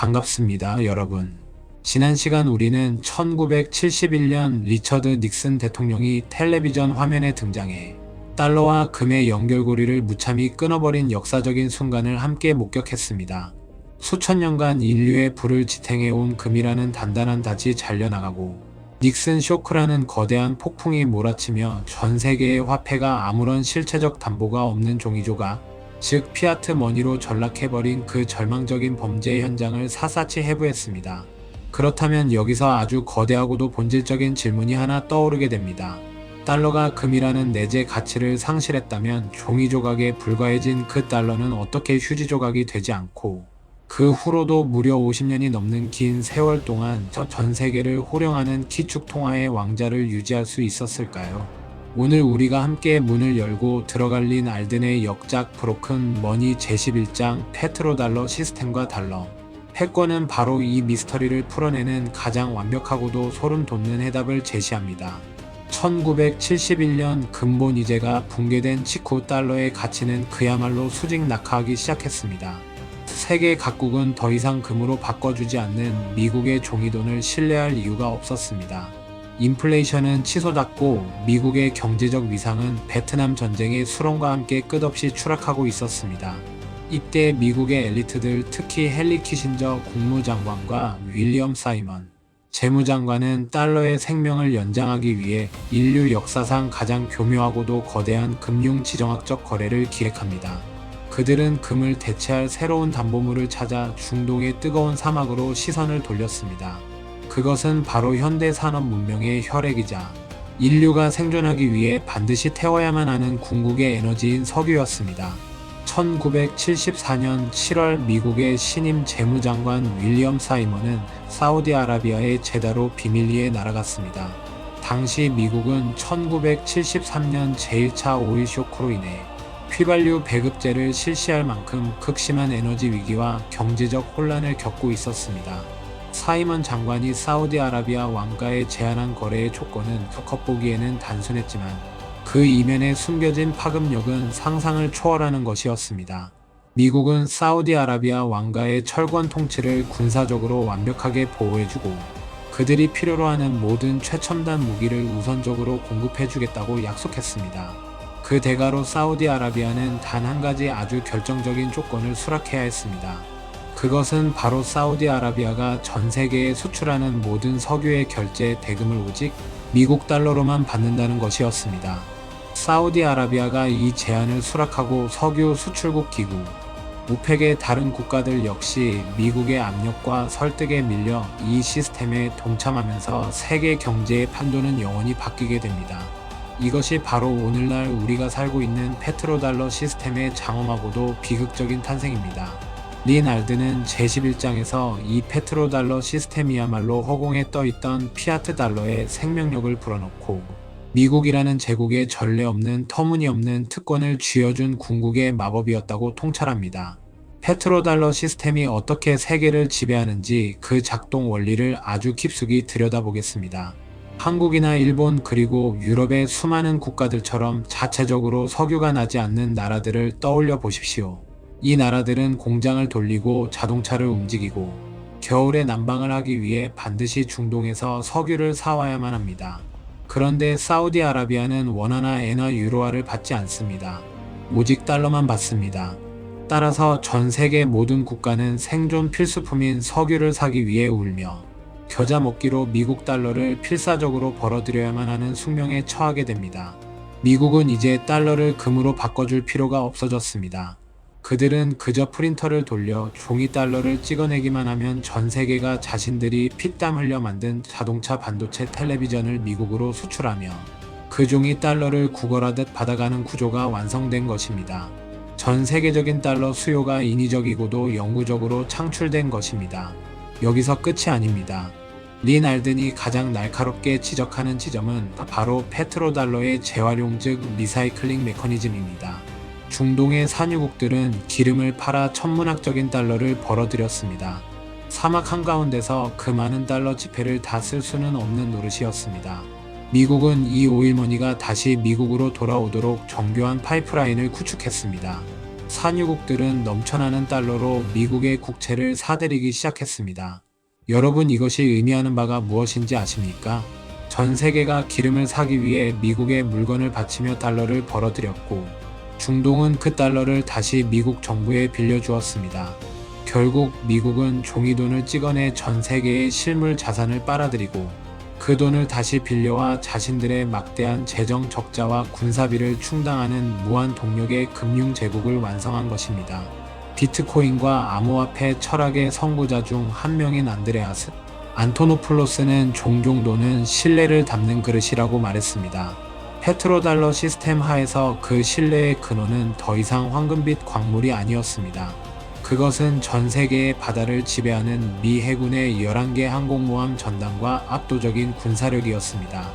반갑습니다, 여러분. 지난 시간 우리는 1971년 리처드 닉슨 대통령이 텔레비전 화면에 등장해 달러와 금의 연결고리를 무참히 끊어버린 역사적인 순간을 함께 목격했습니다. 수천 년간 인류의 불을 지탱해온 금이라는 단단한 닷이 잘려나가고 닉슨 쇼크라는 거대한 폭풍이 몰아치며 전 세계의 화폐가 아무런 실체적 담보가 없는 종이조각, 즉 피아트 머니로 전락해버린 그 절망적인 범죄 현장을 샅샅이 해부했습니다. 그렇다면 여기서 아주 거대하고도 본질적인 질문이 하나 떠오르게 됩니다. 달러가 금이라는 내재 가치를 상실했다면 종이조각에 불과해진 그 달러는 어떻게 휴지조각이 되지 않고 그 후로도 무려 50년이 넘는 긴 세월 동안 전 세계를 호령하는 기축 통화의 왕자를 유지할 수 있었을까요? 오늘 우리가 함께 문을 열고 들어갈 린 알든의 역작 브로큰 머니 제11장 페트로달러 시스템과 달러. 패권은 바로 이 미스터리를 풀어내는 가장 완벽하고도 소름 돋는 해답을 제시합니다. 1971년 근본 이제가 붕괴된 직후 달러의 가치는 그야말로 수직 낙하하기 시작했습니다. 세계 각국은 더 이상 금으로 바꿔주지 않는 미국의 종이돈을 신뢰할 이유가 없었습니다. 인플레이션은 치솟았고 미국의 경제적 위상은 베트남 전쟁의 수렁과 함께 끝없이 추락하고 있었습니다. 이때 미국의 엘리트들, 특히 헨리 키신저 국무장관과 윌리엄 사이먼 재무장관은 달러의 생명을 연장하기 위해 인류 역사상 가장 교묘하고도 거대한 금융 지정학적 거래를 기획합니다. 그들은 금을 대체할 새로운 담보물을 찾아 중동의 뜨거운 사막으로 시선을 돌렸습니다. 그것은 바로 현대 산업 문명의 혈액이자 인류가 생존하기 위해 반드시 태워야만 하는 궁극의 에너지인 석유였습니다. 1974년 7월 미국의 신임 재무장관 윌리엄 사이먼은 사우디아라비아의 제다로 비밀리에 날아갔습니다. 당시 미국은 1973년 제1차 오일 쇼크로 인해 휘발유 배급제를 실시할 만큼 극심한 에너지 위기와 경제적 혼란을 겪고 있었습니다. 사이먼 장관이 사우디아라비아 왕가에 제안한 거래의 조건은 겉보기에는 단순했지만 그 이면에 숨겨진 파급력은 상상을 초월하는 것이었습니다. 미국은 사우디아라비아 왕가의 철권 통치를 군사적으로 완벽하게 보호해주고 그들이 필요로 하는 모든 최첨단 무기를 우선적으로 공급해주겠다고 약속했습니다. 그 대가로 사우디아라비아는 단 한 가지 아주 결정적인 조건을 수락해야 했습니다. 그것은 바로 사우디아라비아가 전 세계에 수출하는 모든 석유의 결제 대금을 오직 미국 달러로만 받는다는 것이었습니다. 사우디아라비아가 이 제안을 수락하고 석유 수출국 기구, 오펙의 다른 국가들 역시 미국의 압력과 설득에 밀려 이 시스템에 동참하면서 세계 경제의 판도는 영원히 바뀌게 됩니다. 이것이 바로 오늘날 우리가 살고 있는 페트로달러 시스템의 장엄하고도 비극적인 탄생입니다. 린 알든은 제11장에서 이 페트로달러 시스템이야말로 허공에 떠있던 피아트 달러의 생명력을 불어넣고 미국이라는 제국의 전례 없는 터무니없는 특권을 쥐어준 궁극의 마법이었다고 통찰합니다. 페트로달러 시스템이 어떻게 세계를 지배하는지 그 작동 원리를 아주 깊숙이 들여다보겠습니다. 한국이나 일본 그리고 유럽의 수많은 국가들처럼 자체적으로 석유가 나지 않는 나라들을 떠올려 보십시오. 이 나라들은 공장을 돌리고 자동차를 움직이고 겨울에 난방을 하기 위해 반드시 중동에서 석유를 사와야만 합니다. 그런데 사우디아라비아는 원화나 엔화 유로화를 받지 않습니다. 오직 달러만 받습니다. 따라서 전 세계 모든 국가는 생존 필수품인 석유를 사기 위해 울며 겨자 먹기로 미국 달러를 필사적으로 벌어들여야만 하는 숙명에 처하게 됩니다. 미국은 이제 달러를 금으로 바꿔줄 필요가 없어졌습니다. 그들은 그저 프린터를 돌려 종이 달러를 찍어내기만 하면 전 세계가 자신들이 피땀 흘려 만든 자동차, 반도체, 텔레비전을 미국으로 수출하며 그 종이 달러를 구걸하듯 받아가는 구조가 완성된 것입니다. 전 세계적인 달러 수요가 인위적이고도 영구적으로 창출된 것입니다. 여기서 끝이 아닙니다. 린 알든이 가장 날카롭게 지적하는 지점은 바로 페트로달러의 재활용 즉 리사이클링 메커니즘입니다. 중동의 산유국들은 기름을 팔아 천문학적인 달러를 벌어들였습니다. 사막 한가운데서 그 많은 달러 지폐를 다 쓸 수는 없는 노릇이었습니다. 미국은 이 오일머니가 다시 미국으로 돌아오도록 정교한 파이프라인을 구축했습니다. 산유국들은 넘쳐나는 달러로 미국의 국채를 사들이기 시작했습니다. 여러분, 이것이 의미하는 바가 무엇인지 아십니까? 전 세계가 기름을 사기 위해 미국에 물건을 바치며 달러를 벌어들였고, 중동은 그 달러를 다시 미국 정부에 빌려주었습니다. 결국 미국은 종이돈을 찍어내 전 세계의 실물 자산을 빨아들이고, 그 돈을 다시 빌려와 자신들의 막대한 재정 적자와 군사비를 충당하는 무한 동력의 금융 제국을 완성한 것입니다. 비트코인과 암호화폐 철학의 선구자 중 한 명인 안드레아스 안토노플로스는 종종 돈은 신뢰를 담는 그릇이라고 말했습니다. 페트로달러 시스템 하에서 그 신뢰의 근원은 더 이상 황금빛 광물이 아니었습니다. 그것은 전 세계의 바다를 지배하는 미 해군의 11개 항공모함 전단과 압도적인 군사력이었습니다.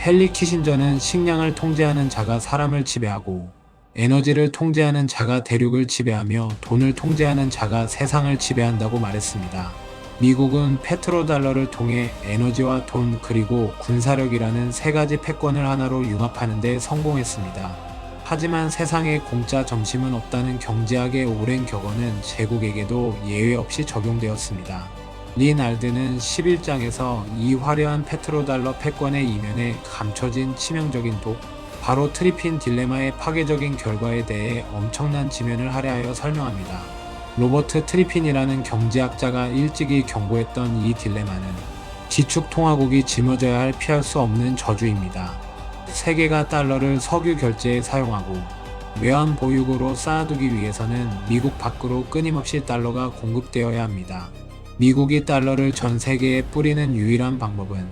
헨리 키신저는 식량을 통제하는 자가 사람을 지배하고, 에너지를 통제하는 자가 대륙을 지배하며 돈을 통제하는 자가 세상을 지배한다고 말했습니다. 미국은 페트로달러를 통해 에너지와 돈 그리고 군사력이라는 세 가지 패권을 하나로 융합하는 데 성공했습니다. 하지만 세상에 공짜 점심은 없다는 경제학의 오랜 격언은 제국에게도 예외 없이 적용되었습니다. 리날드는 11장에서 이 화려한 페트로달러 패권의 이면에 감춰진 치명적인 독, 바로 트리핀 딜레마의 파괴적인 결과에 대해 엄청난 지면을 할애하여 설명합니다. 로버트 트리핀이라는 경제학자가 일찍이 경고했던 이 딜레마는 기축통화국이 짊어져야 할 피할 수 없는 저주입니다. 세계가 달러를 석유 결제에 사용하고 외환 보유고로 쌓아두기 위해서는 미국 밖으로 끊임없이 달러가 공급되어야 합니다. 미국이 달러를 전 세계에 뿌리는 유일한 방법은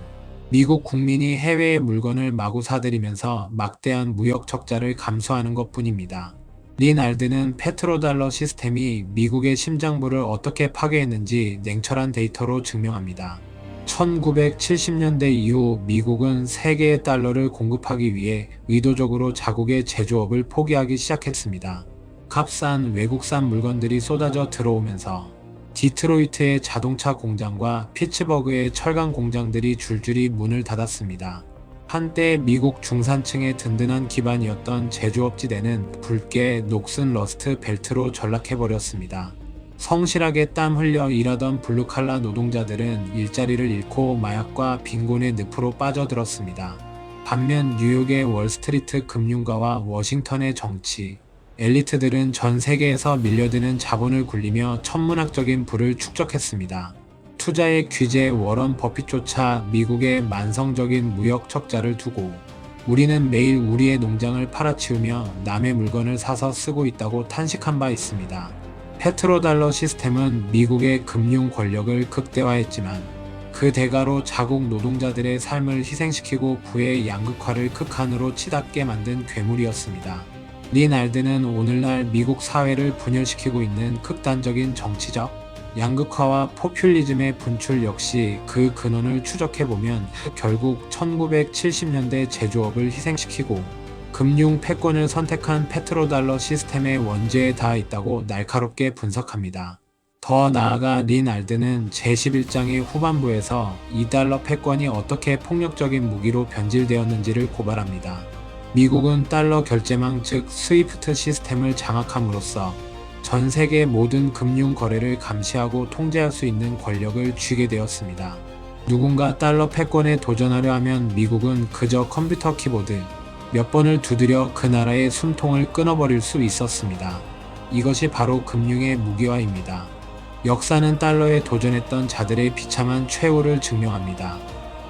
미국 국민이 해외의 물건을 마구 사들이면서 막대한 무역 적자를 감수하는 것뿐입니다. 리날드는 페트로달러 시스템이 미국의 심장부를 어떻게 파괴했는지 냉철한 데이터로 증명합니다. 1970년대 이후 미국은 세계의 달러를 공급하기 위해 의도적으로 자국의 제조업을 포기하기 시작했습니다. 값싼 외국산 물건들이 쏟아져 들어오면서 디트로이트의 자동차 공장과 피츠버그의 철강 공장들이 줄줄이 문을 닫았습니다. 한때 미국 중산층의 든든한 기반이었던 제조업지대는 붉게 녹슨 러스트 벨트로 전락해버렸습니다. 성실하게 땀 흘려 일하던 블루칼라 노동자들은 일자리를 잃고 마약과 빈곤의 늪으로 빠져들었습니다. 반면 뉴욕의 월스트리트 금융가와 워싱턴의 정치, 엘리트들은 전 세계에서 밀려드는 자본을 굴리며 천문학적인 부를 축적했습니다. 투자의 귀재 워런 버핏조차 미국의 만성적인 무역 적자를 두고 우리는 매일 우리의 농장을 팔아치우며 남의 물건을 사서 쓰고 있다고 탄식한 바 있습니다. 페트로달러 시스템은 미국의 금융 권력을 극대화했지만 그 대가로 자국 노동자들의 삶을 희생시키고 부의 양극화를 극한으로 치닫게 만든 괴물이었습니다. 리날드는 오늘날 미국 사회를 분열시키고 있는 극단적인 정치적 양극화와 포퓰리즘의 분출 역시 그 근원을 추적해보면 결국 1970년대 제조업을 희생시키고 금융 패권을 선택한 페트로달러 시스템의 원죄에 닿아 있다고 날카롭게 분석합니다. 더 나아가 리날드는 제11장의 후반부에서 이 달러 패권이 어떻게 폭력적인 무기로 변질되었는지를 고발합니다. 미국은 달러 결제망 즉 스위프트 시스템을 장악함으로써 전 세계 모든 금융 거래를 감시하고 통제할 수 있는 권력을 쥐게 되었습니다. 누군가 달러 패권에 도전하려 하면 미국은 그저 컴퓨터 키보드 몇 번을 두드려 그 나라의 숨통을 끊어버릴 수 있었습니다. 이것이 바로 금융의 무기화입니다. 역사는 달러에 도전했던 자들의 비참한 최후를 증명합니다.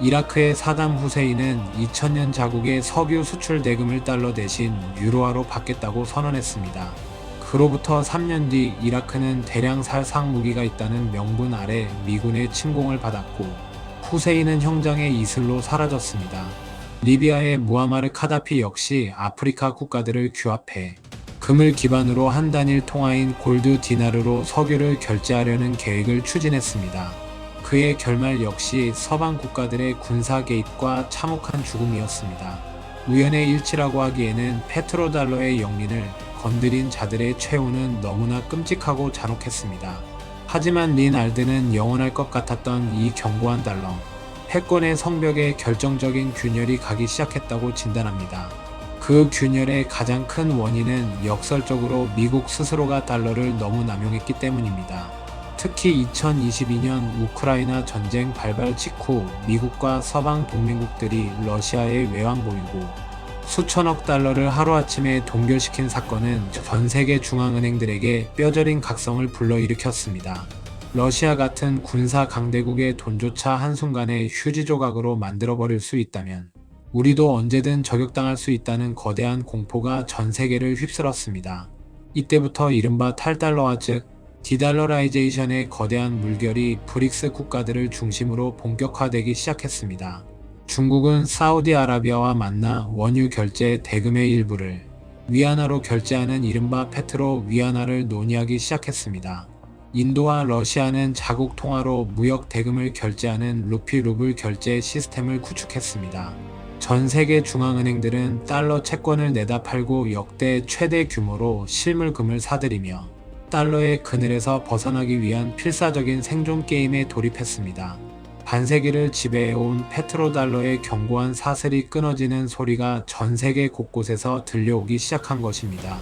이라크의 사담 후세인은 2000년 자국의 석유 수출 대금을 달러 대신 유로화로 받겠다고 선언했습니다. 그로부터 3년 뒤 이라크는 대량 살상 무기가 있다는 명분 아래 미군의 침공을 받았고 후세인은 형장의 이슬로 사라졌습니다. 리비아의 무아마르 카다피 역시 아프리카 국가들을 규합해 금을 기반으로 한 단일 통화인 골드 디나르로 석유를 결제하려는 계획을 추진했습니다. 그의 결말 역시 서방 국가들의 군사 개입과 참혹한 죽음이었습니다. 우연의 일치라고 하기에는 페트로달러의 영린을 건드린 자들의 최후는 너무나 끔찍하고 잔혹했습니다. 하지만 리날드는 영원할 것 같았던 이 견고한 달러 패권의 성벽에 결정적인 균열이 가기 시작했다고 진단합니다. 그 균열의 가장 큰 원인은 역설적으로 미국 스스로가 달러를 너무 남용했기 때문입니다. 특히 2022년 우크라이나 전쟁 발발 직후 미국과 서방 동맹국들이 러시아에 외환 보이고 수천억 달러를 하루아침에 동결시킨 사건은 전 세계 중앙은행들에게 뼈저린 각성을 불러일으켰습니다. 러시아 같은 군사 강대국의 돈조차 한순간에 휴지 조각으로 만들어버릴 수 있다면 우리도 언제든 저격당할 수 있다는 거대한 공포가 전 세계를 휩쓸었습니다. 이때부터 이른바 탈달러화 즉 디달러라이제이션의 거대한 물결이 브릭스 국가들을 중심으로 본격화되기 시작했습니다. 중국은 사우디아라비아와 만나 원유 결제 대금의 일부를 위안화로 결제하는 이른바 페트로 위안화를 논의하기 시작했습니다. 인도와 러시아는 자국 통화로 무역 대금을 결제하는 루피 루블 결제 시스템을 구축했습니다. 전 세계 중앙은행들은 달러 채권을 내다 팔고 역대 최대 규모로 실물금을 사들이며 달러의 그늘에서 벗어나기 위한 필사적인 생존 게임에 돌입했습니다. 반세기를 지배해온 페트로달러의 견고한 사슬이 끊어지는 소리가 전 세계 곳곳에서 들려오기 시작한 것입니다.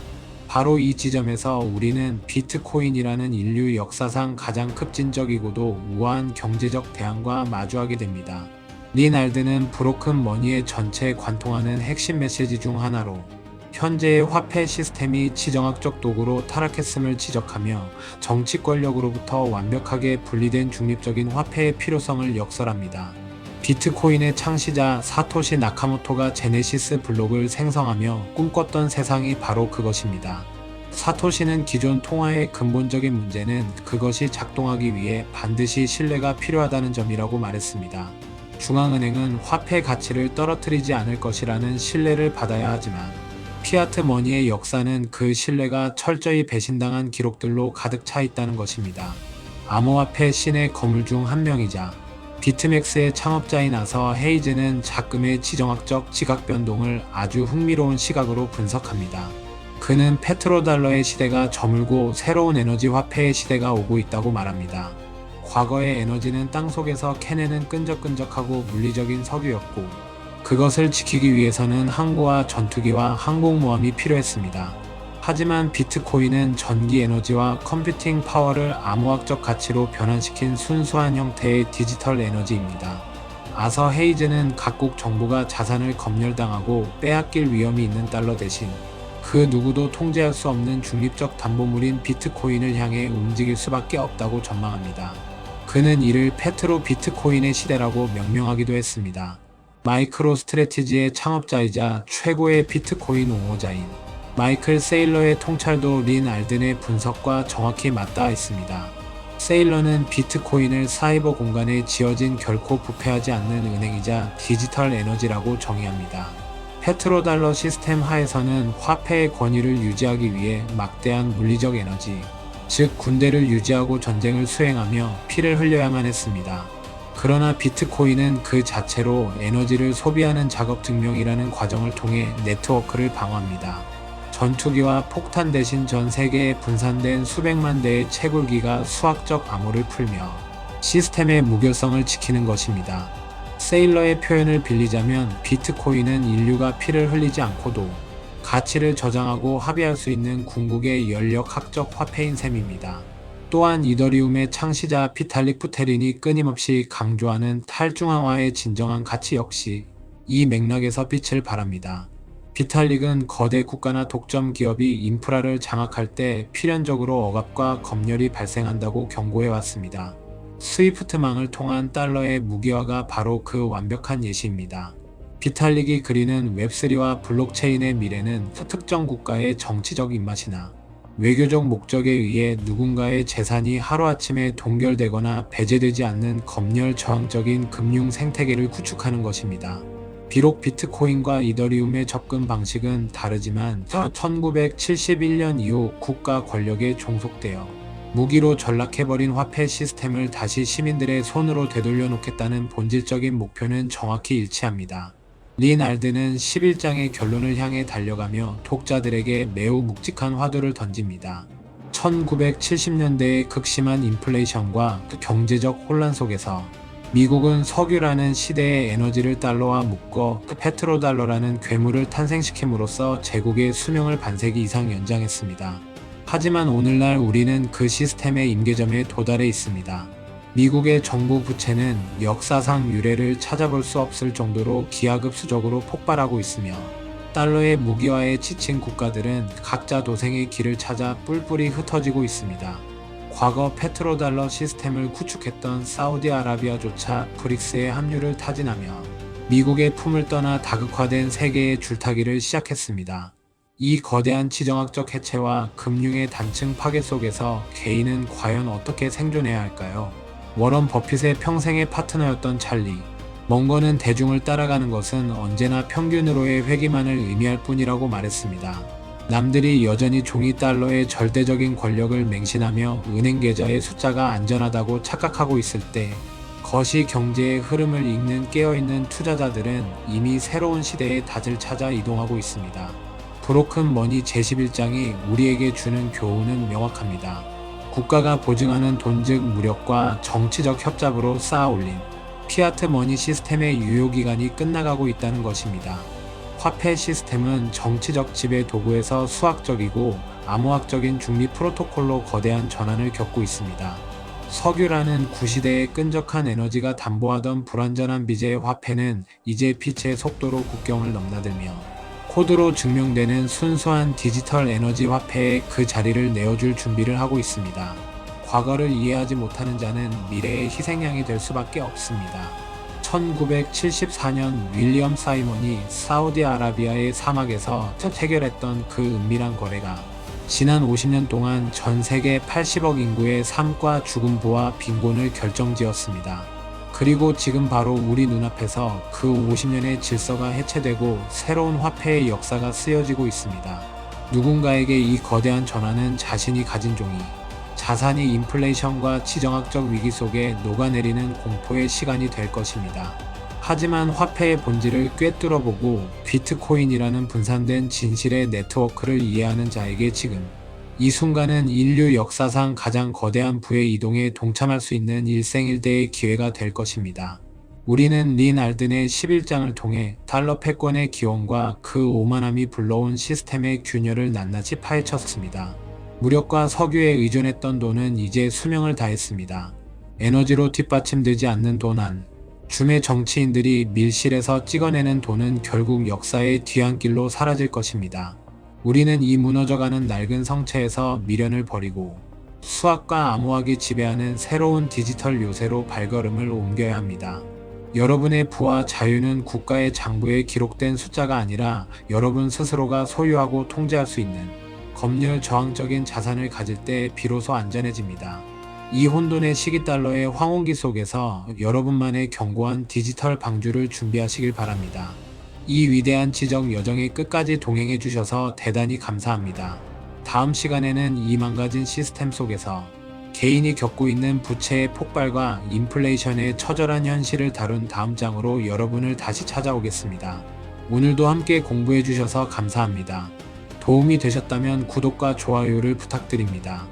바로 이 지점에서 우리는 비트코인이라는 인류 역사상 가장 급진적이고도 우아한 경제적 대안과 마주하게 됩니다. 린 알든은 브로큰 머니의 전체에 관통하는 핵심 메시지 중 하나로 현재의 화폐 시스템이 지정학적 도구로 타락했음을 지적하며 정치 권력으로부터 완벽하게 분리된 중립적인 화폐의 필요성을 역설합니다. 비트코인의 창시자 사토시 나카모토가 제네시스 블록을 생성하며 꿈꿨던 세상이 바로 그것입니다. 사토시는 기존 통화의 근본적인 문제는 그것이 작동하기 위해 반드시 신뢰가 필요하다는 점이라고 말했습니다. 중앙은행은 화폐 가치를 떨어뜨리지 않을 것이라는 신뢰를 받아야 하지만 피아트 머니의 역사는 그 신뢰가 철저히 배신당한 기록들로 가득 차 있다는 것입니다. 암호화폐 신의 거물 중 한 명이자 비트맥스의 창업자인 아서 헤이즈는 작금의 지정학적 지각 변동을 아주 흥미로운 시각으로 분석합니다. 그는 페트로달러의 시대가 저물고 새로운 에너지 화폐의 시대가 오고 있다고 말합니다. 과거의 에너지는 땅속에서 캐내는 끈적끈적하고 물리적인 석유였고 그것을 지키기 위해서는 항구와 전투기와 항공모함이 필요했습니다. 하지만 비트코인은 전기 에너지와 컴퓨팅 파워를 암호학적 가치로 변환시킨 순수한 형태의 디지털 에너지입니다. 아서 헤이즈는 각국 정부가 자산을 검열당하고 빼앗길 위험이 있는 달러 대신 그 누구도 통제할 수 없는 중립적 담보물인 비트코인을 향해 움직일 수밖에 없다고 전망합니다. 그는 이를 페트로 비트코인의 시대라고 명명하기도 했습니다. 마이크로 스트래티지의 창업자이자 최고의 비트코인 옹호자인 마이클 세일러의 통찰도 린 알든의 분석과 정확히 맞닿아 있습니다. 세일러는 비트코인을 사이버 공간에 지어진 결코 부패하지 않는 은행이자 디지털 에너지라고 정의합니다. 페트로달러 시스템 하에서는 화폐의 권위를 유지하기 위해 막대한 물리적 에너지, 즉 군대를 유지하고 전쟁을 수행하며 피를 흘려야만 했습니다. 그러나 비트코인은 그 자체로 에너지를 소비하는 작업 증명이라는 과정을 통해 네트워크를 방어합니다. 전투기와 폭탄 대신 전 세계에 분산된 수백만 대의 채굴기가 수학적 암호를 풀며 시스템의 무결성을 지키는 것입니다. 세일러의 표현을 빌리자면 비트코인은 인류가 피를 흘리지 않고도 가치를 저장하고 합의할 수 있는 궁극의 연력학적 화폐인 셈입니다. 또한 이더리움의 창시자 비탈릭 부테린이 끊임없이 강조하는 탈중앙화의 진정한 가치 역시 이 맥락에서 빛을 발합니다. 비탈릭은 거대 국가나 독점 기업이 인프라를 장악할 때 필연적으로 억압과 검열이 발생한다고 경고해왔습니다. 스위프트망을 통한 달러의 무기화가 바로 그 완벽한 예시입니다. 비탈릭이 그리는 웹3와 블록체인의 미래는 특정 국가의 정치적 입맛이나 외교적 목적에 의해 누군가의 재산이 하루아침에 동결되거나 배제되지 않는 검열 저항적인 금융 생태계를 구축하는 것입니다. 비록 비트코인과 이더리움의 접근 방식은 다르지만 1971년 이후 국가 권력에 종속되어 무기로 전락해버린 화폐 시스템을 다시 시민들의 손으로 되돌려 놓겠다는 본질적인 목표는 정확히 일치합니다. 린 알든은 11장의 결론을 향해 달려가며 독자들에게 매우 묵직한 화두를 던집니다. 1970년대의 극심한 인플레이션과 경제적 혼란 속에서 미국은 석유라는 시대의 에너지를 달러와 묶어 페트로달러라는 괴물을 탄생시킴으로써 제국의 수명을 반세기 이상 연장했습니다. 하지만 오늘날 우리는 그 시스템의 임계점에 도달해 있습니다. 미국의 정부 부채는 역사상 유례를 찾아볼 수 없을 정도로 기하급수적으로 폭발하고 있으며 달러의 무기화에 지친 국가들은 각자 도생의 길을 찾아 뿔뿔이 흩어지고 있습니다. 과거 페트로달러 시스템을 구축했던 사우디아라비아조차 브릭스의 합류를 타진하며 미국의 품을 떠나 다극화된 세계의 줄타기를 시작했습니다. 이 거대한 지정학적 해체와 금융의 단층 파괴 속에서 개인은 과연 어떻게 생존해야 할까요? 워런 버핏의 평생의 파트너였던 찰리 멍거는 대중을 따라가는 것은 언제나 평균으로의 회귀만을 의미할 뿐이라고 말했습니다. 남들이 여전히 종이 달러의 절대적인 권력을 맹신하며 은행 계좌의 숫자가 안전하다고 착각하고 있을 때 거시 경제의 흐름을 읽는 깨어있는 투자자들은 이미 새로운 시대의 닷을 찾아 이동하고 있습니다. 브로큰 머니 제11장이 우리에게 주는 교훈은 명확합니다. 국가가 보증하는 돈 즉 무력과 정치적 협잡으로 쌓아올린 피아트 머니 시스템의 유효기간이 끝나가고 있다는 것입니다. 화폐 시스템은 정치적 지배 도구에서 수학적이고 암호학적인 중립 프로토콜로 거대한 전환을 겪고 있습니다. 석유라는 구시대의 끈적한 에너지가 담보하던 불완전한 빚의 화폐는 이제 빛의 속도로 국경을 넘나들며 코드로 증명되는 순수한 디지털 에너지 화폐에 그 자리를 내어줄 준비를 하고 있습니다. 과거를 이해하지 못하는 자는 미래의 희생양이 될 수밖에 없습니다. 1974년 윌리엄 사이먼이 사우디아라비아의 사막에서 체결했던 그 은밀한 거래가 지난 50년 동안 전 세계 80억 인구의 삶과 죽음부와 빈곤을 결정지었습니다. 그리고 지금 바로 우리 눈앞에서 그 50년의 질서가 해체되고 새로운 화폐의 역사가 쓰여지고 있습니다. 누군가에게 이 거대한 전환은 자신이 가진 종이 자산이 인플레이션과 지정학적 위기 속에 녹아내리는 공포의 시간이 될 것입니다. 하지만 화폐의 본질을 꿰뚫어보고 비트코인이라는 분산된 진실의 네트워크를 이해하는 자에게 지금 이 순간은 인류 역사상 가장 거대한 부의 이동에 동참할 수 있는 일생일대의 기회가 될 것입니다. 우리는 린 알든의 11장을 통해 달러 패권의 기원과 그 오만함이 불러온 시스템의 균열을 낱낱이 파헤쳤습니다. 무력과 석유에 의존했던 돈은 이제 수명을 다했습니다. 에너지로 뒷받침되지 않는 돈 안. 줌의 정치인들이 밀실에서 찍어내는 돈은 결국 역사의 뒤안길로 사라질 것입니다. 우리는 이 무너져가는 낡은 성체에서 미련을 버리고 수학과 암호학이 지배하는 새로운 디지털 요새로 발걸음을 옮겨야 합니다. 여러분의 부와 자유는 국가의 장부에 기록된 숫자가 아니라 여러분 스스로가 소유하고 통제할 수 있는 검열 저항적인 자산을 가질 때 비로소 안전해집니다. 이 혼돈의 시기달러의 황혼기 속에서 여러분만의 견고한 디지털 방주를 준비하시길 바랍니다. 이 위대한 지적 여정의 끝까지 동행해 주셔서 대단히 감사합니다. 다음 시간에는 이 망가진 시스템 속에서 개인이 겪고 있는 부채의 폭발과 인플레이션의 처절한 현실을 다룬 다음 장으로 여러분을 다시 찾아오겠습니다. 오늘도 함께 공부해 주셔서 감사합니다. 도움이 되셨다면 구독과 좋아요를 부탁드립니다.